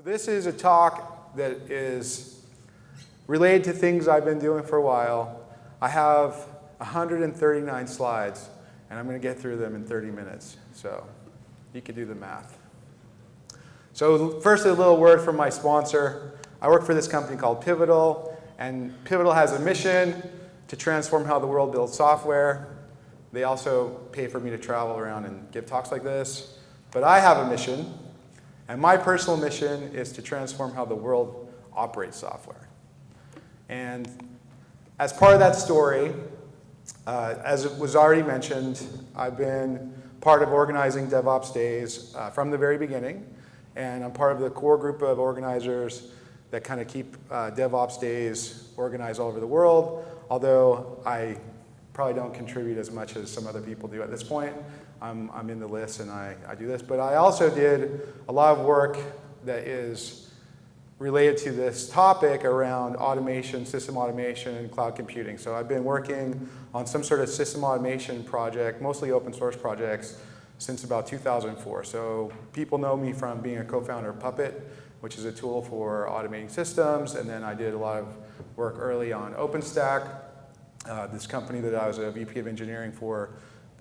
This is a talk that is related to things I've been doing for a while. I have 139 slides, and I'm going to get through them in 30 minutes. So you can do the math. So first, a little word from my sponsor. I work for this company called Pivotal, and Pivotal has a mission to transform how the world builds software. They also pay for me to travel around and give talks like this. But I have a mission, and my personal mission is to transform how the world operates software. And as part of that story, as it was already mentioned, I've been part of organizing DevOpsDays from the very beginning. And I'm part of the core group of organizers that kind of keep DevOpsDays organized all over the world, although I probably don't contribute as much as some other people do at this point. I'm in the list and I do this. But I also did a lot of work that is related to this topic around automation, system automation, and cloud computing. So I've been working on some sort of system automation project, mostly open source projects, since about 2004. So people know me from being a co-founder of Puppet, which is a tool for automating systems. And then I did a lot of work early on OpenStack, this company that I was a VP of engineering for.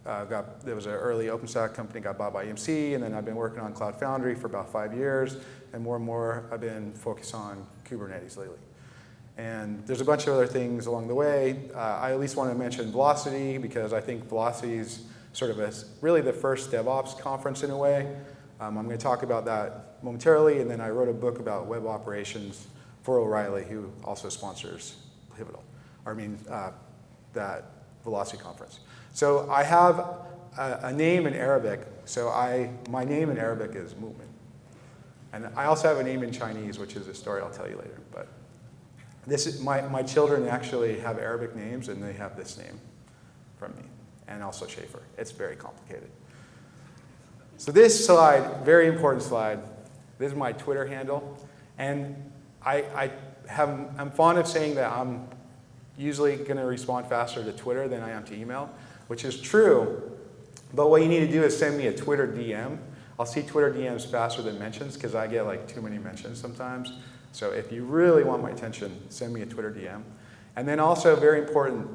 There was an early OpenStack company, got bought by EMC, and then I've been working on Cloud Foundry for about 5 years, and more I've been focused on Kubernetes lately. And there's a bunch of other things along the way. I at least want to mention Velocity, because I think Velocity is sort of really the first DevOps conference in a way. I'm going to talk about that momentarily, and then I wrote a book about web operations for O'Reilly, who also sponsors Pivotal, that Velocity conference. So I have a name in Arabic. So my name in Arabic is Mu'min. And I also have a name in Chinese, which is a story I'll tell you later. But this is, my children actually have Arabic names, and they have this name from me, and also Shafer. It's very complicated. So this slide, very important slide, this is my Twitter handle. And I'm fond of saying that I'm usually going to respond faster to Twitter than I am to email, which is true. But what you need to do is send me a Twitter DM. I'll see Twitter DMs faster than mentions, because I get like too many mentions sometimes. So if you really want my attention, send me a Twitter DM. And then also, very important,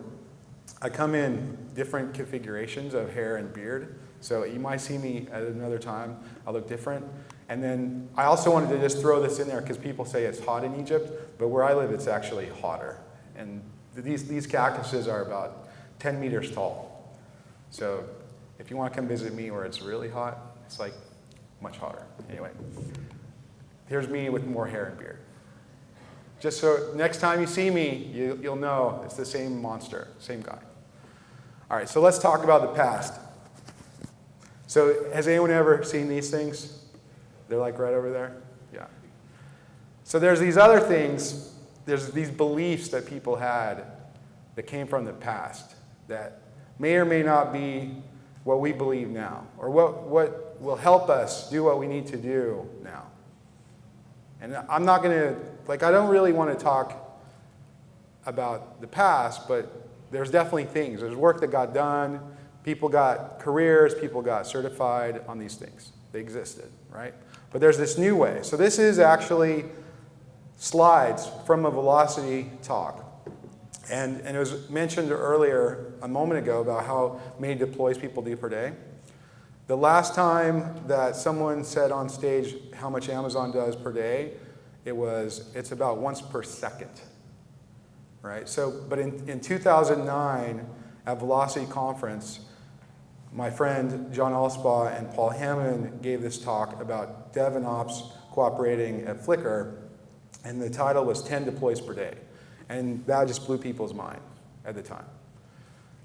I come in different configurations of hair and beard. So you might see me at another time. I'll look different. And then I also wanted to just throw this in there, because people say it's hot in Egypt, but where I live, it's actually hotter. And these cactuses are about 10 meters tall. So if you want to come visit me where it's really hot, it's like much hotter. Anyway, here's me with more hair and beard. Just so next time you see me, you'll know it's the same monster, same guy. All right, so let's talk about the past. So has anyone ever seen these things? They're like right over there? Yeah. So there's these other things. There's these beliefs that people had that came from the past that may or may not be what we believe now, or what will help us do what we need to do now. And I'm not going to, I don't really want to talk about the past, but there's definitely things. There's work that got done. People got careers. People got certified on these things. They existed, right? But there's this new way. So this is actually slides from a Velocity talk. And it was mentioned earlier, a moment ago, about how many deploys people do per day. The last time that someone said on stage how much Amazon does per day, it's about once per second, right? So, but in 2009, at Velocity conference, my friend John Allspaw and Paul Hammond gave this talk about dev and ops cooperating at Flickr, and the title was 10 deploys per day. And that just blew people's mind at the time.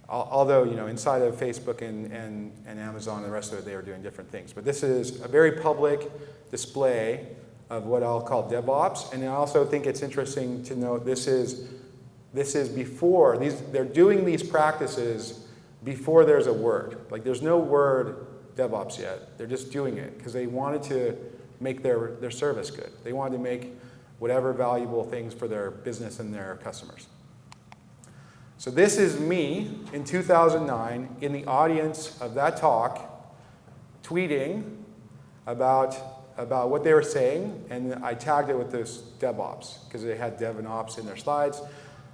Although, inside of Facebook and Amazon and the rest of it, they were doing different things. But this is a very public display of what I'll call DevOps. And I also think it's interesting to note this is before, they're doing these practices before there's a word. Like, there's no word DevOps yet. They're just doing it because they wanted to make their service good. They wanted to make whatever valuable things for their business and their customers. So this is me in 2009 in the audience of that talk, tweeting about about what they were saying, and I tagged it with this DevOps, because they had Dev and Ops in their slides.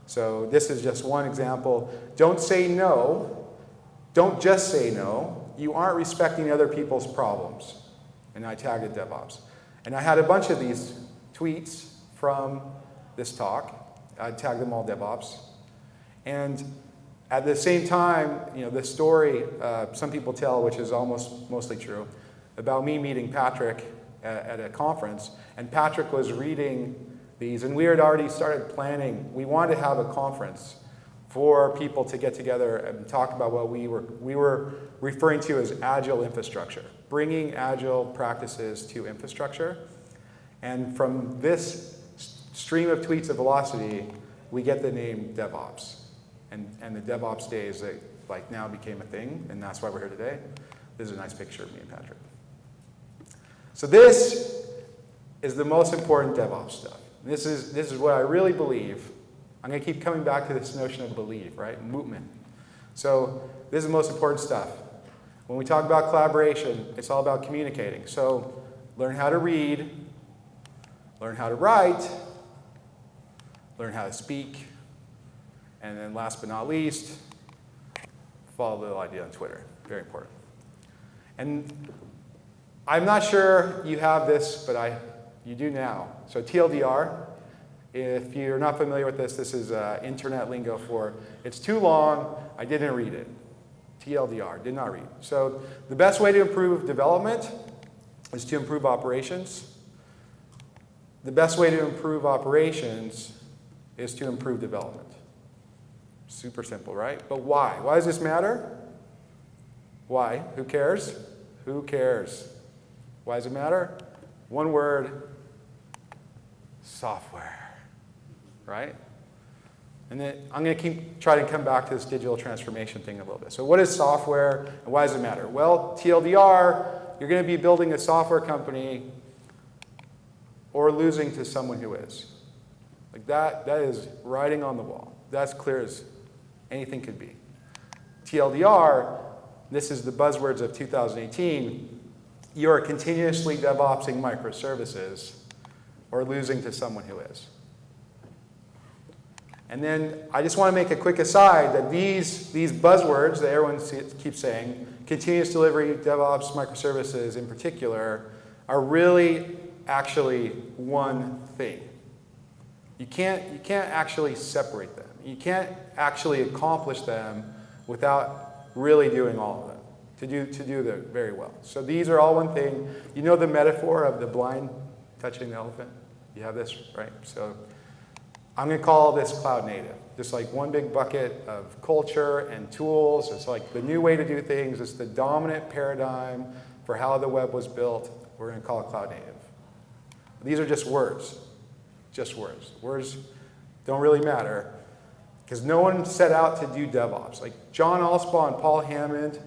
So this is just one example. Don't say no. Don't just say no. You aren't respecting other people's problems. And I tagged it DevOps. And I had a bunch of these tweets from this talk. I tagged them all DevOps. And at the same time, this story some people tell, which is almost mostly true, about me meeting Patrick at a conference. And Patrick was reading these, and we had already started planning. We wanted to have a conference for people to get together and talk about what we were referring to as agile infrastructure, bringing agile practices to infrastructure. And from this stream of tweets of velocity, we get the name DevOps. And the DevOpsDays that now became a thing, and that's why we're here today. This is a nice picture of me and Patrick. So this is the most important DevOps stuff. This is what I really believe. I'm going to keep coming back to this notion of belief, right? Movement. So this is the most important stuff. When we talk about collaboration, it's all about communicating. So learn how to read, learn how to write, learn how to speak, and then last but not least, follow the little idea on Twitter. Very important. And I'm not sure you have this, but you do now. So TLDR, if you're not familiar with this, this is internet lingo for it's too long, I didn't read it. TLDR, did not read. So the best way to improve development is to improve operations. The best way to improve operations is to improve development. Super simple, right? But why? Why does this matter? Why? Who cares? Who cares? Why does it matter? One word, software, right? And then I'm going to try to come back to this digital transformation thing a little bit. So what is software and why does it matter? Well, TLDR, you're going to be building a software company or losing to someone who is. Like that is writing on the wall. That's clear as anything could be. TLDR, this is the buzzwords of 2018, you are continuously DevOpsing microservices or losing to someone who is. And then I just want to make a quick aside that these buzzwords that everyone keeps saying, continuous delivery, DevOps, microservices in particular, are really actually one thing. You can't actually separate them. You can't actually accomplish them without really doing all of them to do them very well. So these are all one thing. You know the metaphor of the blind touching the elephant? You have this, right? So I'm going to call this cloud native. Just like one big bucket of culture and tools. It's like the new way to do things. It's the dominant paradigm for how the web was built. We're going to call it cloud native. These are just words. Just words. Words don't really matter because no one set out to do DevOps. Like John Allspaw and Paul Hammond,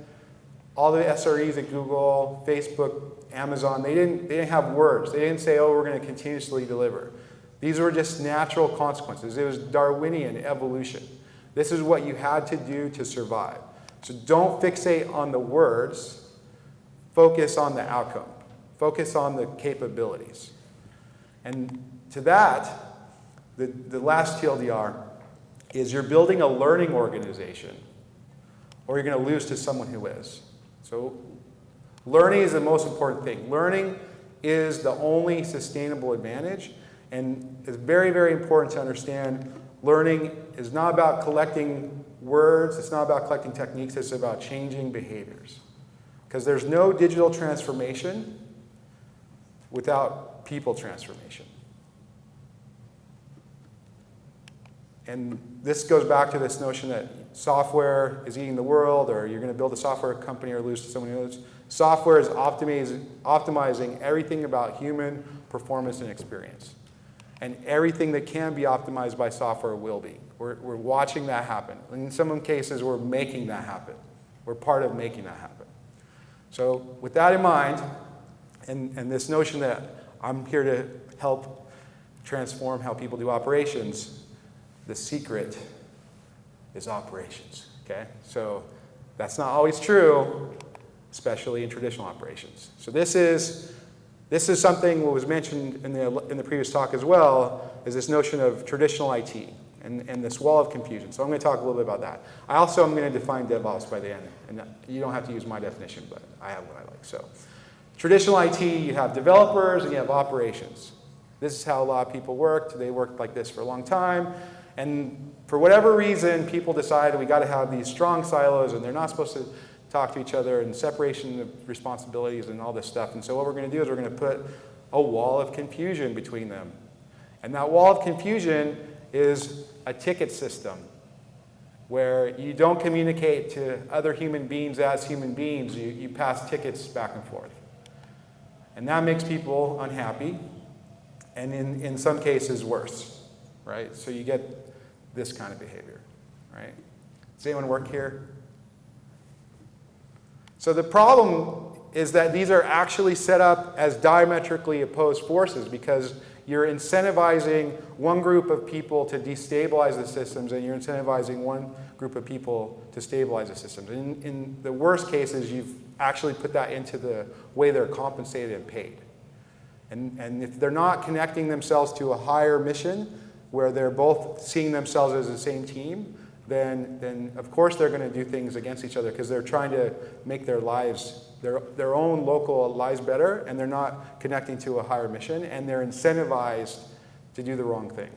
all the SREs at Google, Facebook, Amazon, they didn't have words. They didn't say, oh, we're going to continuously deliver. These were just natural consequences. It was Darwinian evolution. This is what you had to do to survive. So don't fixate on the words. Focus on the outcome. Focus on the capabilities. And to that, the last TLDR is you're building a learning organization or you're going to lose to someone who is. So learning is the most important thing. Learning is the only sustainable advantage. And it's very, very important to understand learning is not about collecting words. It's not about collecting techniques. It's about changing behaviors. Because there's no digital transformation without people transformation. And this goes back to this notion that software is eating the world, or you're going to build a software company or lose to someone else. Software is optimizing everything about human performance and experience. And everything that can be optimized by software will be. We're watching that happen. In some cases, we're making that happen. We're part of making that happen. So with that in mind, and this notion that I'm here to help transform how people do operations, the secret is operations, okay? So that's not always true, especially in traditional operations. So this is This is something that was mentioned in the previous talk as well, is this notion of traditional IT and this wall of confusion. So I'm going to talk a little bit about that. I also am going to define DevOps by the end. And you don't have to use my definition, but I have what I like. So traditional IT, you have developers and you have operations. This is how a lot of people worked. They worked like this for a long time. And for whatever reason, people decided we got to have these strong silos and they're not supposed to talk to each other and separation of responsibilities and all this stuff. And so what we're going to do is we're going to put a wall of confusion between them. And that wall of confusion is a ticket system where you don't communicate to other human beings as human beings. You pass tickets back and forth. And that makes people unhappy and in some cases worse, right? So you get this kind of behavior, right? Does anyone work here? So the problem is that these are actually set up as diametrically opposed forces because you're incentivizing one group of people to destabilize the systems and you're incentivizing one group of people to stabilize the systems. In the worst cases, you've actually put that into the way they're compensated and paid. And if they're not connecting themselves to a higher mission where they're both seeing themselves as the same team, then of course they're going to do things against each other because they're trying to make their lives, their own local lives better, and they're not connecting to a higher mission, and they're incentivized to do the wrong thing.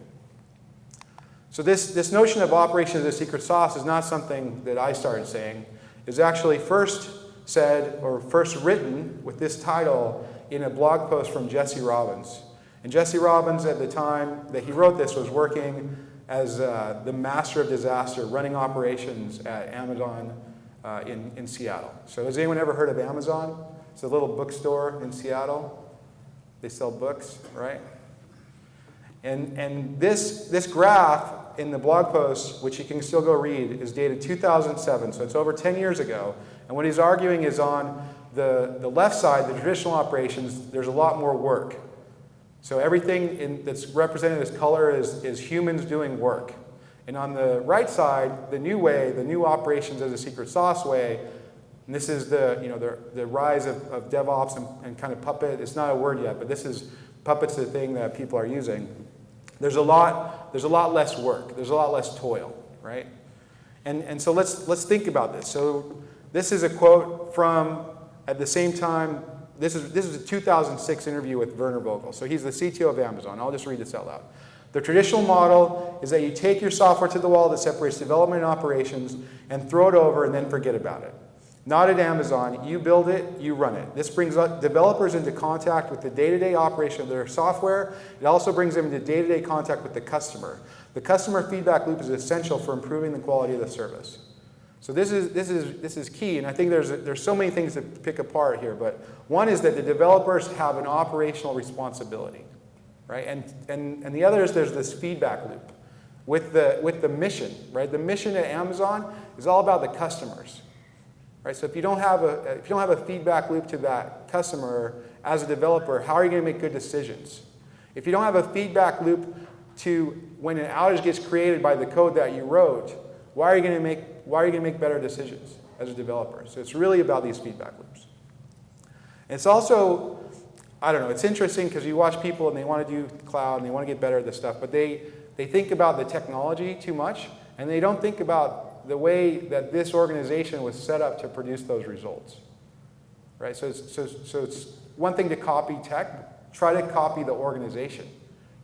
So this notion of operations as a secret sauce is not something that I started saying. It's actually first said or first written with this title in a blog post from Jesse Robbins. And Jesse Robbins, at the time that he wrote this, was working as the master of disaster, running operations at Amazon in Seattle. So has anyone ever heard of Amazon? It's a little bookstore in Seattle. They sell books, right? And this graph in the blog post, which you can still go read, is dated 2007, so it's over 10 years ago. And what he's arguing is on the left side, the traditional operations, there's a lot more work. So everything that's represented as color is humans doing work. And on the right side, the new way, the new operations as a secret sauce way, and this is the rise of DevOps and kind of Puppet. It's not a word yet, but this is Puppet's the thing that people are using. There's a lot less work. There's a lot less toil, right? And so let's think about this. So this is a quote from, at the same time, this is a 2006 interview with Werner Vogel. So he's the CTO of Amazon. I'll just read this out loud. The traditional model is that you take your software to the wall that separates development and operations and throw it over and then forget about it. Not at Amazon. You build it, you run it. This brings developers into contact with the day-to-day operation of their software. It also brings them into day-to-day contact with the customer. The customer feedback loop is essential for improving the quality of the service. So this is key, and I think there's so many things to pick apart here, but one is that the developers have an operational responsibility, right? And the other is there's this feedback loop with the mission, right? The mission at Amazon is all about the customers, right? So if you don't have a feedback loop to that customer as a developer, how are you going to make good decisions? If you don't have a feedback loop to when an outage gets created by the code that you wrote, why are you going to make better decisions as a developer? So it's really about these feedback loops. And it's also, I don't know, it's interesting because you watch people and they want to do cloud and they want to get better at this stuff, but they think about the technology too much and they don't think about the way that this organization was set up to produce those results, right? So it's one thing to copy tech, try to copy the organization.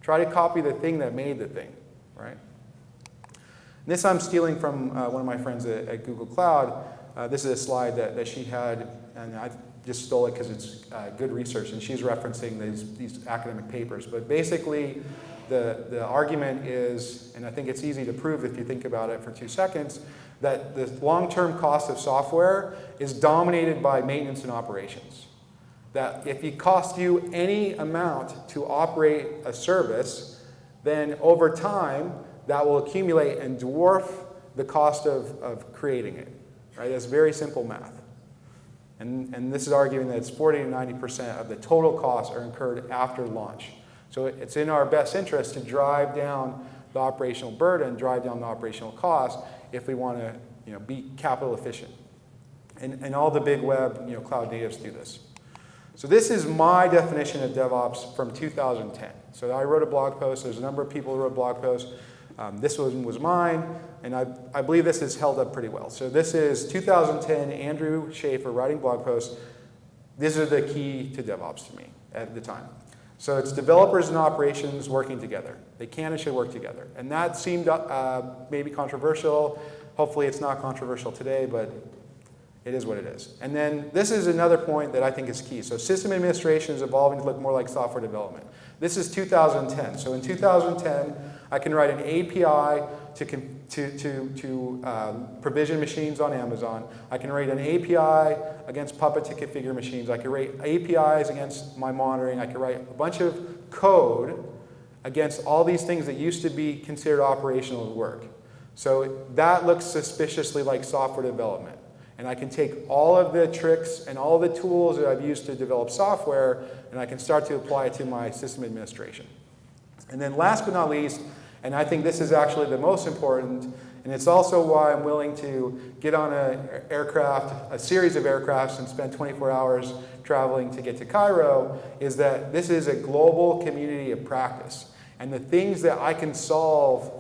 Try to copy the thing that made the thing, right? This I'm stealing from one of my friends at Google Cloud. This is a slide that she had, and I just stole it because it's good research, and she's referencing these academic papers. But basically, the argument is, and I think it's easy to prove if you think about it for 2 seconds, that the long-term cost of software is dominated by maintenance and operations. That if it costs you any amount to operate a service, then over time, that will accumulate and dwarf the cost of creating it, right? That's very simple math. And this is arguing that it's 40 to 90% of the total costs are incurred after launch. So it's in our best interest to drive down the operational burden, drive down the operational cost if we want to be capital efficient. And all the big web cloud natives do this. So this is my definition of DevOps from 2010. So I wrote a blog post. There's a number of people who wrote blog posts. This one was mine, and I believe this has held up pretty well. So this is 2010, Andrew Shafer writing blog posts. These are the key to DevOps to me at the time. So it's developers and operations working together. They can and should work together. And that seemed maybe controversial. Hopefully it's not controversial today, but it is what it is. And then this is another point that I think is key. So system administration is evolving to look more like software development. This is 2010. So in 2010, I can write an API to provision machines on Amazon. I can write an API against Puppet to configure machines. I can write APIs against my monitoring. I can write a bunch of code against all these things that used to be considered operational work. So that looks suspiciously like software development. And I can take all of the tricks and all the tools that I've used to develop software, and I can start to apply it to my system administration. And then last but not least, and I think this is actually the most important, and it's also why I'm willing to get on a series of aircrafts and spend 24 hours traveling to get to Cairo, is that this is a global community of practice. And the things that I can solve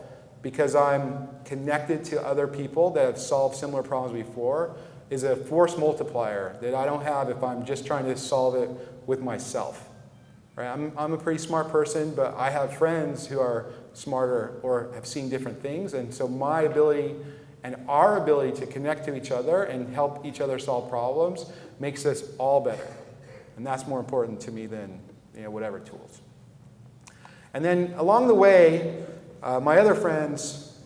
because I'm connected to other people that have solved similar problems before is a force multiplier that I don't have if I'm just trying to solve it with myself. Right? I'm a pretty smart person, but I have friends who are smarter or have seen different things, and so my ability and our ability to connect to each other and help each other solve problems makes us all better. And that's more important to me than whatever tools. And then along the way, my other friends,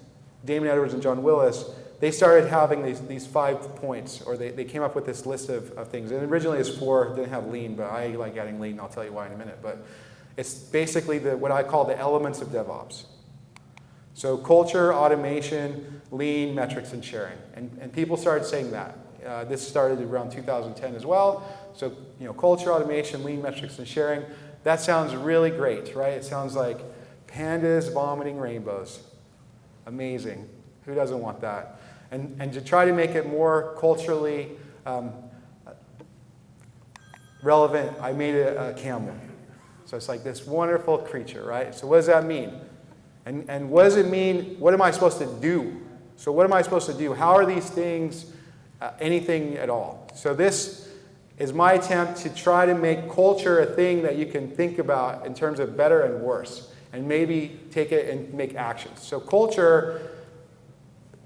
Damon Edwards and John Willis, they started having these 5 points, or they came up with this list of things. And originally it was 4, didn't have lean, but I like adding lean, and I'll tell you why in a minute. But it's basically what I call the elements of DevOps. So culture, automation, lean, metrics, and sharing. And people started saying that. This started around 2010 as well. So culture, automation, lean, metrics, and sharing. That sounds really great, right? It sounds like pandas vomiting rainbows. Amazing. Who doesn't want that? And to try to make it more culturally relevant, I made a camel. So it's like this wonderful creature, right? So what does that mean? And what does it mean? What am I supposed to do? So what am I supposed to do? How are these things anything at all? So this is my attempt to try to make culture a thing that you can think about in terms of better and worse, and maybe take it and make actions. So culture,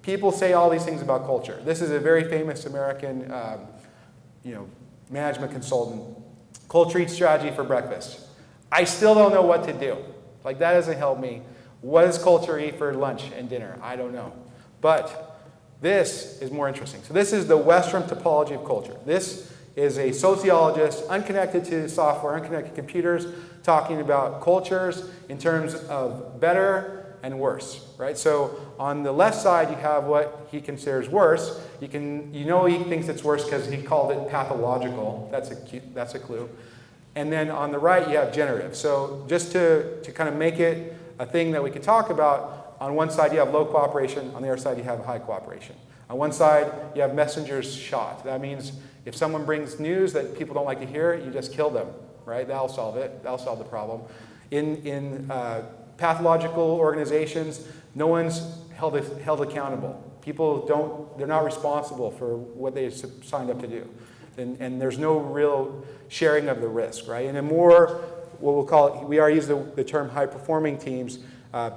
people say all these things about culture. This is a very famous American management consultant. Culture eats strategy for breakfast. I still don't know what to do. Like, that doesn't help me. What does culture eat for lunch and dinner? I don't know. But this is more interesting. So this is the Western topology of culture. This is a sociologist, unconnected to software, unconnected to computers, talking about cultures in terms of better and worse, right? So on the left side, you have what he considers worse. He thinks it's worse because he called it pathological. That's a clue. And then on the right, you have generative. So just to kind of make it a thing that we could talk about, on one side you have low cooperation, on the other side you have high cooperation. On one side, you have messengers shot. That means if someone brings news that people don't like to hear, you just kill them, right? That'll solve it. That'll solve the problem. In pathological organizations, no one's held accountable. They're not responsible for what they signed up to do. And there's no real sharing of the risk, right? And in more, what we'll call, we already use the term high-performing teams,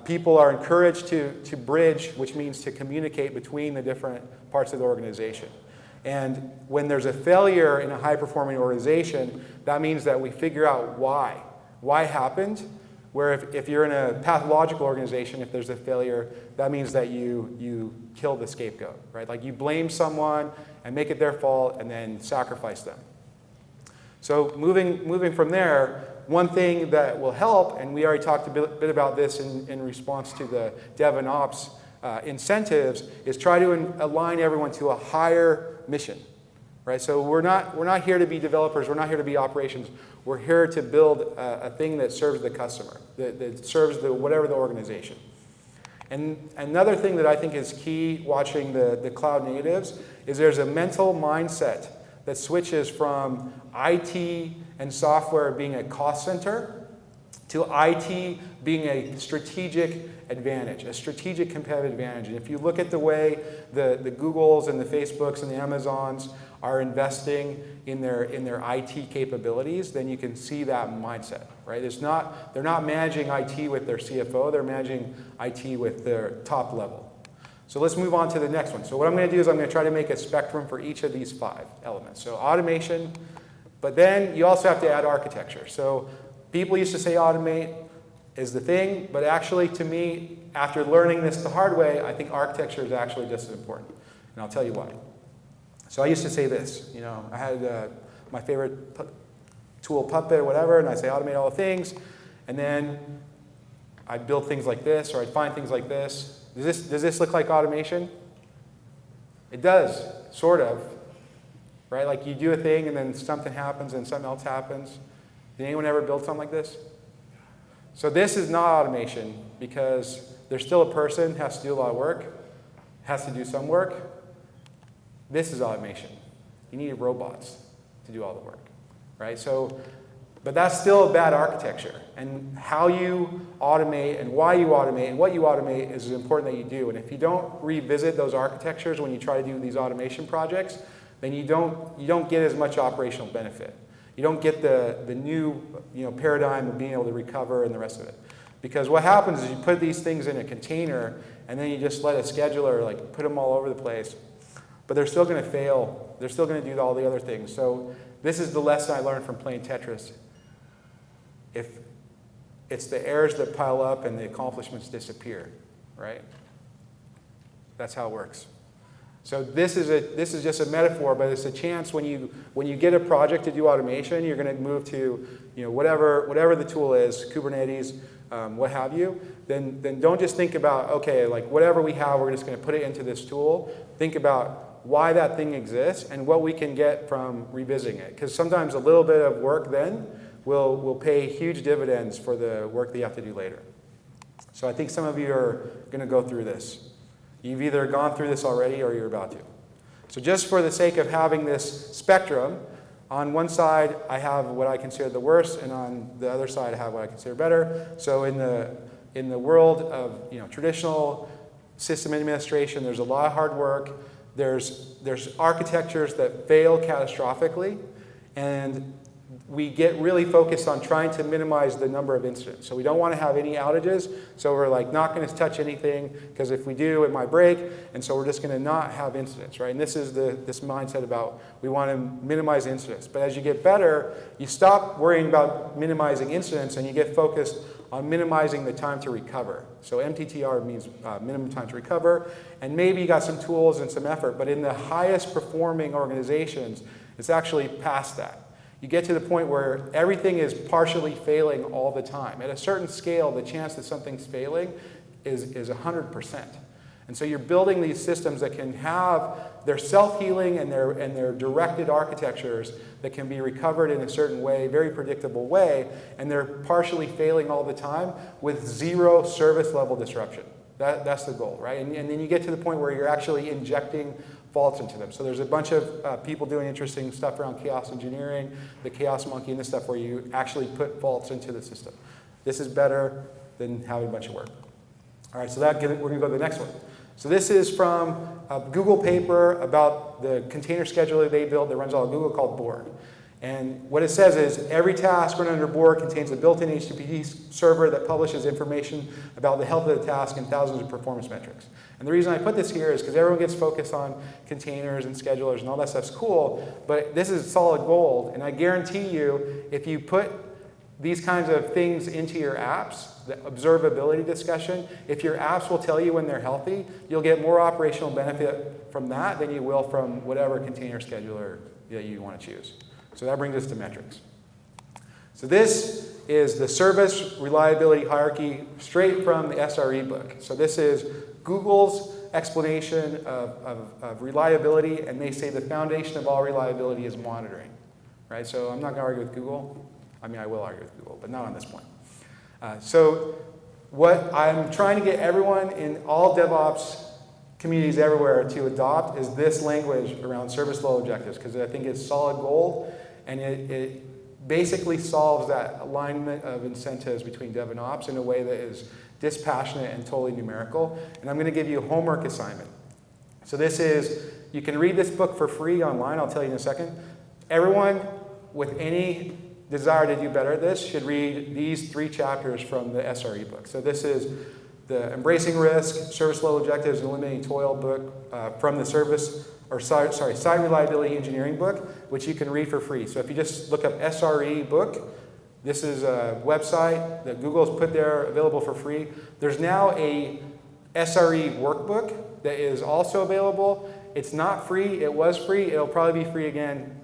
people are encouraged to bridge, which means to communicate between the different parts of the organization. And when there's a failure in a high-performing organization, that means that we figure out why. Why happened? Where if you're in a pathological organization, if there's a failure, that means that you kill the scapegoat, right? Like, you blame someone and make it their fault and then sacrifice them. So moving from there, one thing that will help, and we already talked a bit about this in response to the Dev and Ops incentives, is try to align everyone to a higher mission, right? So we're not here to be developers. We're not here to be operations. We're here to build a thing that serves the customer, that serves whatever the organization. And another thing that I think is key watching the cloud natives is there's a mental mindset that switches from IT and software being a cost center to IT being a strategic advantage, a strategic competitive advantage. And if you look at the way the Googles and the Facebooks and the Amazons are investing in their IT capabilities, then you can see that mindset, right? They're not managing IT with their CFO, they're managing IT with their top level. So let's move on to the next one. So what I'm going to do is I'm going to try to make a spectrum for each of these 5 elements. So automation, but then you also have to add architecture. So people used to say automate is the thing, but actually to me, after learning this the hard way, I think architecture is actually just as important. And I'll tell you why. So I used to say this, I had my favorite tool, Puppet or whatever, and I'd say automate all the things, and then I'd build things like this, or I'd find things like this. Does this look like automation? It does, sort of, right? Like you do a thing and then something happens and something else happens. Did anyone ever build something like this? So this is not automation because there's still a person, has to do a lot of work, has to do some work. This is automation. You need robots to do all the work, right? So, but that's still a bad architecture. And how you automate and why you automate and what you automate is important that you do. And if you don't revisit those architectures when you try to do these automation projects, then you don't get as much operational benefit. You don't get the new paradigm of being able to recover and the rest of it. Because what happens is you put these things in a container and then you just let a scheduler put them all over the place. But they're still going to fail. They're still going to do all the other things. So this is the lesson I learned from playing Tetris. If it's the errors that pile up and the accomplishments disappear, right? That's how it works. So this is just a metaphor, but it's a chance when you get a project to do automation, you're going to move to whatever the tool is, Kubernetes, what have you. Then don't just think about whatever we have, we're just going to put it into this tool. Think about why that thing exists and what we can get from revisiting it. Because sometimes a little bit of work then will pay huge dividends for the work that you have to do later. So I think some of you are going to go through this. You've either gone through this already or you're about to. So just for the sake of having this spectrum, on one side I have what I consider the worst, and on the other side I have what I consider better. So in the world of traditional system administration, there's a lot of hard work. There's architectures that fail catastrophically, and we get really focused on trying to minimize the number of incidents. So we don't want to have any outages, so we're not going to touch anything, because if we do, it might break, and so we're just going to not have incidents, right? And this is this mindset about we want to minimize incidents. But as you get better, you stop worrying about minimizing incidents, and you get focused on minimizing the time to recover. So MTTR means minimum time to recover, and maybe you got some tools and some effort, but in the highest performing organizations, it's actually past that. You get to the point where everything is partially failing all the time. At a certain scale, the chance that something's failing is 100%. And so you're building these systems that can have their self-healing and their directed architectures that can be recovered in a certain way, very predictable way, and they're partially failing all the time with zero service level disruption. That's the goal, right? And then you get to the point where you're actually injecting faults into them. So there's a bunch of people doing interesting stuff around chaos engineering, the chaos monkey, and this stuff where you actually put faults into the system. This is better than having a bunch of work. All right, so we're going to go to the next one. So this is from a Google paper about the container scheduler they built that runs all of Google called Borg. And what it says is every task run under Borg contains a built-in HTTP server that publishes information about the health of the task and thousands of performance metrics. And the reason I put this here is because everyone gets focused on containers and schedulers and all that stuff's cool, but this is solid gold. And I guarantee you, if you put these kinds of things into your apps, the observability discussion, if your apps will tell you when they're healthy, you'll get more operational benefit from that than you will from whatever container scheduler that you want to choose. So that brings us to metrics. So this is the service reliability hierarchy straight from the SRE book. So this is Google's explanation of reliability, and they say the foundation of all reliability is monitoring. Right? So I'm not going to argue with Google. I mean, I will argue with Google, but not on this point. So what I'm trying to get everyone in all DevOps communities everywhere to adopt is this language around service level objectives, because I think it's solid gold, and basically solves that alignment of incentives between dev and ops in a way that is dispassionate and totally numerical. And I'm going to give you a homework assignment. So this is, you can read this book for free online, I'll tell you in a second. Everyone with any desire to do better at this should read these 3 chapters from the SRE book. So this is the Embracing Risk, Service Level Objectives, and Eliminating Toil book from the Site Reliability Engineering book, which you can read for free. So if you just look up SRE book, this is a website that Google has put there, available for free. There's now a SRE workbook that is also available. It's not free. It was free. It'll probably be free again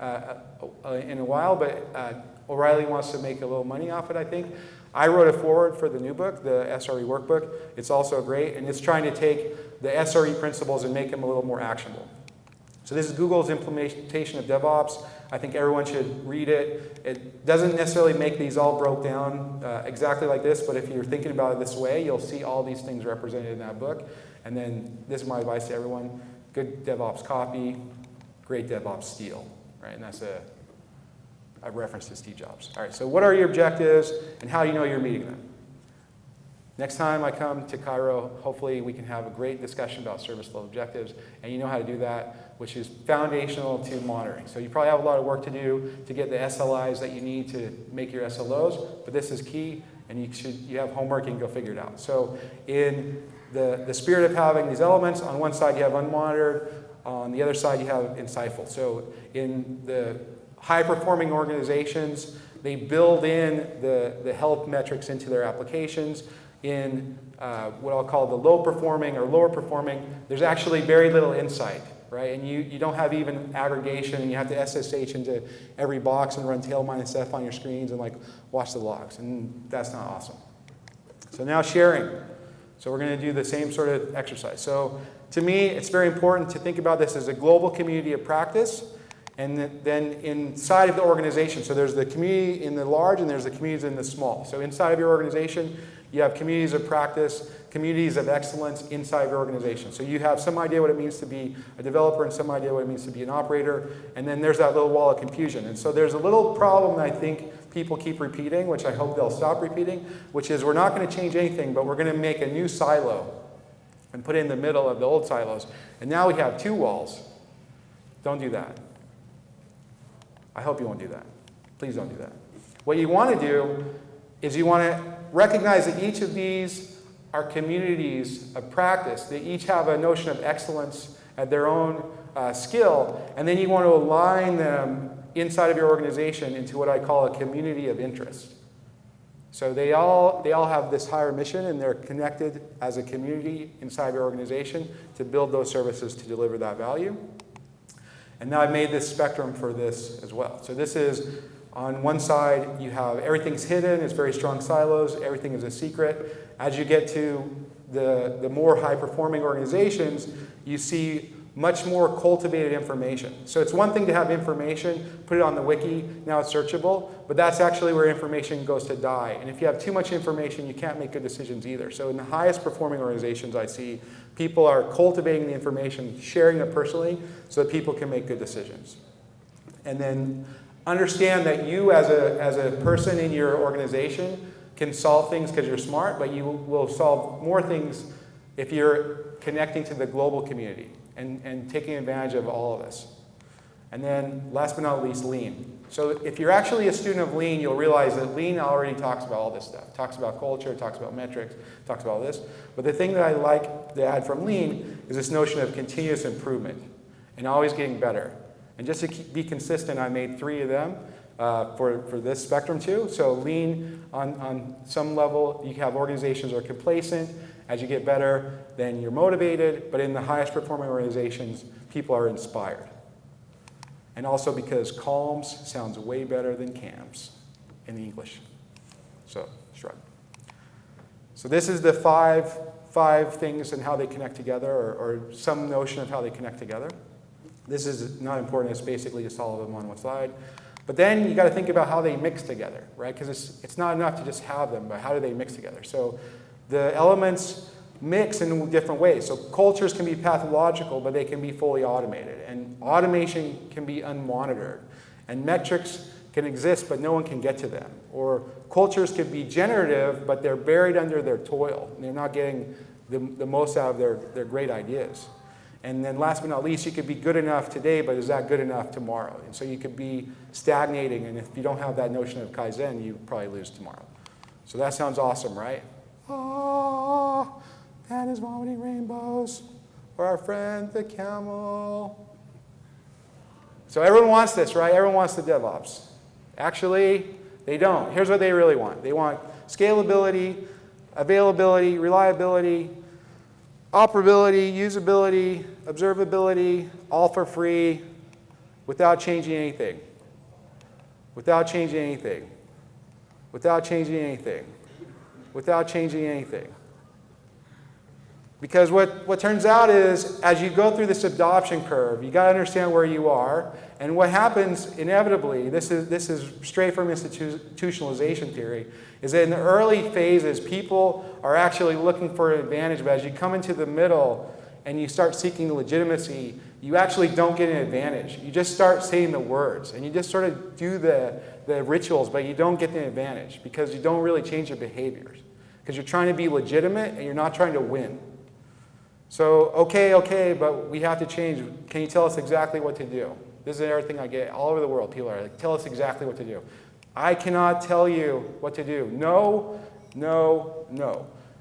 in a while, but O'Reilly wants to make a little money off it, I think. I wrote a foreword for the new book, the SRE workbook. It's also great, and it's trying to take the SRE principles and make them a little more actionable. So this is Google's implementation of DevOps. I think everyone should read it. It doesn't necessarily make these all broke down exactly like this, but if you're thinking about it this way, you'll see all these things represented in that book. And then this is my advice to everyone. Good DevOps copy, great DevOps steel, right? And that's a reference to Steve Jobs. All right, so what are your objectives and how do you know you're meeting them? Next time I come to Cairo, hopefully we can have a great discussion about service level objectives, and you know how to do that, which is foundational to monitoring. So you probably have a lot of work to do to get the SLIs that you need to make your SLOs, but this is key, and you have homework, you can go figure it out. So in the spirit of having these elements, on one side you have unmonitored, on the other side you have insightful. So in the high-performing organizations, they build in the health metrics into their applications. In what I'll call the low-performing or lower-performing, there's actually very little insight, right? And you don't have even aggregation, and you have to SSH into every box and run tail minus F on your screens and like watch the logs, and that's not awesome. So now sharing. So we're going to do the same sort of exercise. So to me, it's very important to think about this as a global community of practice. And then inside of the organization, so there's the community in the large and there's the communities in the small. So inside of your organization, you have communities of practice, communities of excellence inside of your organization. So you have some idea what it means to be a developer and some idea what it means to be an operator. And then there's that little wall of confusion. And so there's a little problem that I think people keep repeating, which I hope they'll stop repeating, which is we're not going to change anything, but we're going to make a new silo and put it in the middle of the old silos. And now we have 2 walls. Don't do that. I hope you won't do that. Please don't do that. What you want to do is you want to recognize that each of these are communities of practice. They each have a notion of excellence at their own skill, and then you want to align them inside of your organization into what I call a community of interest. So they all have this higher mission, and they're connected as a community inside your organization to build those services to deliver that value. And now I've made this spectrum for this as well. So this is, on one side, you have everything's hidden, it's very strong silos, everything is a secret. As you get to the more high-performing organizations, you see much more cultivated information. So it's one thing to have information, put it on the wiki, now it's searchable, but that's actually where information goes to die. And if you have too much information, you can't make good decisions either. So in the highest performing organizations I see, people are cultivating the information, sharing it personally, so that people can make good decisions. And then understand that you as a person in your organization can solve things because you're smart, but you will solve more things if you're connecting to the global community and taking advantage of all of us. And then last but not least, lean. So if you're actually a student of lean, you'll realize that lean already talks about all this stuff. It talks about culture, it talks about metrics, it talks about all this. But the thing that I like to add from lean is this notion of continuous improvement and always getting better. And just to be consistent, I made 3 of them for this spectrum too. So lean, on some level, you have organizations that are complacent. As you get better, then you're motivated. But in the highest performing organizations, people are inspired. And also because calms sounds way better than cams in English. So, shrug. So this is the five things and how they connect together, or some notion of how they connect together. This is not important. It's basically just all of them on one slide. But then you got to think about how they mix together, right? Because it's not enough to just have them, but how do they mix together? So the elements mix in different ways. So cultures can be pathological, but they can be fully automated. And automation can be unmonitored. And metrics can exist, but no one can get to them. Or cultures could be generative, but they're buried under their toil. And they're not getting the most out of their great ideas. And then last but not least, you could be good enough today, but is that good enough tomorrow? And so you could be stagnating, and if you don't have that notion of Kaizen, you probably lose tomorrow. So that sounds awesome, right? Oh, Pan is vomiting rainbows for our friend the camel. So everyone wants this, right? Everyone wants the DevOps. Actually, they don't. Here's what they really want. They want scalability, availability, reliability, operability, usability, observability, all for free, without changing anything. Without changing anything. Without changing anything. Without changing anything. Because what turns out is, as you go through this adoption curve, you got to understand where you are. And what happens inevitably, this is straight from institutionalization theory, is that in the early phases, people are actually looking for an advantage. But as you come into the middle and you start seeking legitimacy, you actually don't get an advantage. You just start saying the words. And you just sort of do the rituals, but you don't get the advantage because you don't really change your behaviors. Because you're trying to be legitimate and you're not trying to win. So, okay, but we have to change. Can you tell us exactly what to do? This is everything I get all over the world. People are like, tell us exactly what to do. I cannot tell you what to do. No. No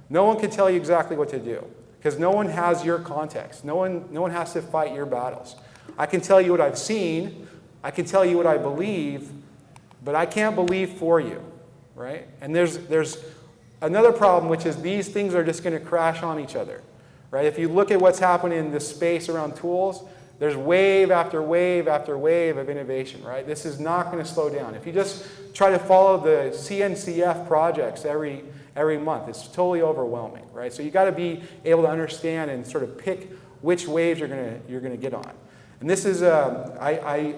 one can tell you exactly what to do because no one has your context. No one has to fight your battles. I can tell you what I've seen. I can tell you what I believe, but I can't believe for you, right? And there's another problem, which is these things are just going to crash on each other. Right? If you look at what's happening in this space around tools, there's wave after wave after wave of innovation. Right? This is not going to slow down. If you just try to follow the CNCF projects every month, it's totally overwhelming. Right? So you got to be able to understand and sort of pick which waves you're going to get on. And this is I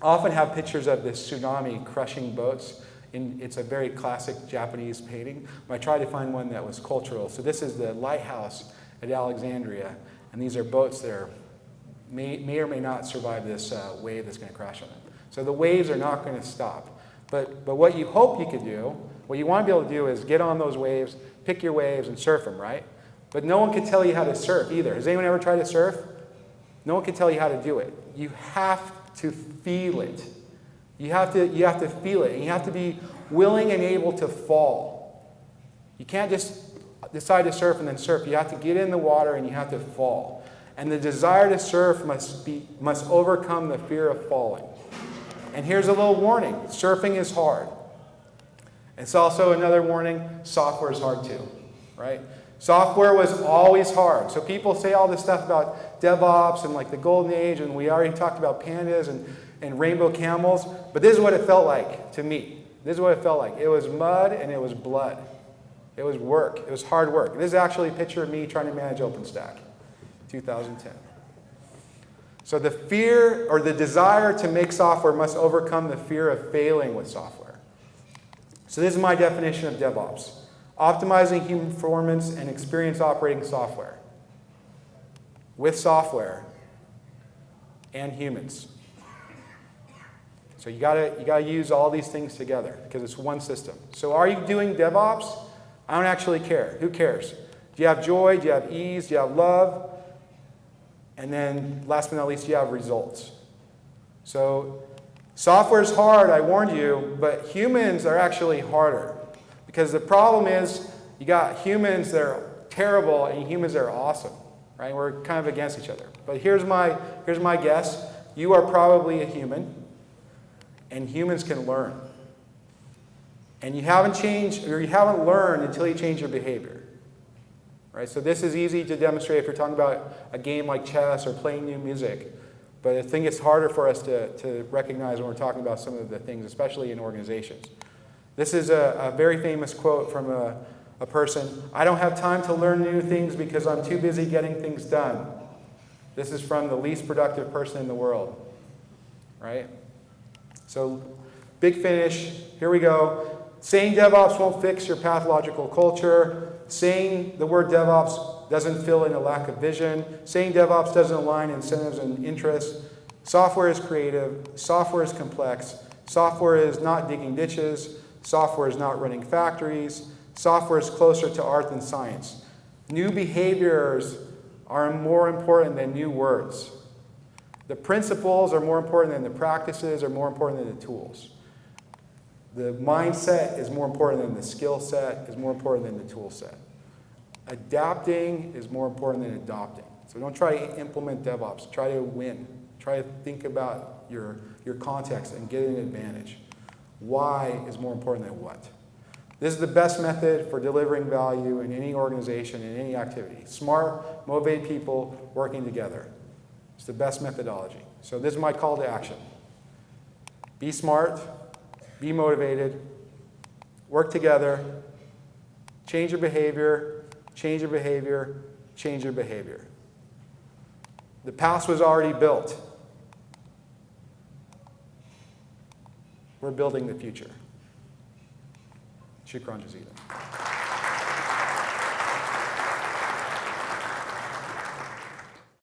often have pictures of this tsunami crushing boats. It's a very classic Japanese painting. I tried to find one that was cultural. So this is the lighthouse at Alexandria, and these are boats that may or may not survive this wave that's going to crash on them. So the waves are not going to stop. But what you hope you could do, what you want to be able to do is get on those waves, pick your waves, and surf them, right? But no one can tell you how to surf either. Has anyone ever tried to surf? No one can tell you how to do it. You have to feel it. You have to feel it, and you have to be willing and able to fall. You can't just decide to surf and then surf. You have to get in the water and you have to fall. And the desire to surf must overcome the fear of falling. And here's a little warning. Surfing is hard. It's also another warning, software is hard too, right? Software was always hard. So people say all this stuff about DevOps and like the golden age, and we already talked about pandas and rainbow camels, but this is what it felt like to me. This is what it felt like. It was mud and it was blood. It was work. It was hard work. This is actually a picture of me trying to manage OpenStack, 2010. So the fear or the desire to make software must overcome the fear of failing with software. So this is my definition of DevOps. Optimizing human performance and experience operating software. With software and humans. So you gotta use all these things together because it's one system. So are you doing DevOps? I don't actually care. Who cares? Do you have joy? Do you have ease? Do you have love? And then last but not least, do you have results? So software is hard, I warned you, but humans are actually harder. Because the problem is you got humans that are terrible and humans that are awesome. Right? We're kind of against each other. But here's my guess. You are probably a human. And humans can learn. And you haven't changed, or you haven't learned until you change your behavior. Right? So this is easy to demonstrate if you're talking about a game like chess or playing new music. But I think it's harder for us to recognize when we're talking about some of the things, especially in organizations. This is a very famous quote from a person. I don't have time to learn new things because I'm too busy getting things done. This is from the least productive person in the world. Right? So, big finish. Here we go. Saying DevOps won't fix your pathological culture. Saying the word DevOps doesn't fill in a lack of vision. Saying DevOps doesn't align incentives and interests. Software is creative. Software is complex. Software is not digging ditches. Software is not running factories. Software is closer to art than science. New behaviors are more important than new words. The principles are more important than the practices, are more important than the tools. The mindset is more important than the skill set, is more important than the tool set. Adapting is more important than adopting. So don't try to implement DevOps. Try to win. Try to think about your context and get an advantage. Why is more important than what. This is the best method for delivering value in any organization, in any activity. Smart, motivated people working together. It's the best methodology. So this is my call to action. Be smart, be motivated, work together, change your behavior, change your behavior, change your behavior. The past was already built. We're building the future. Shukran jazeelan.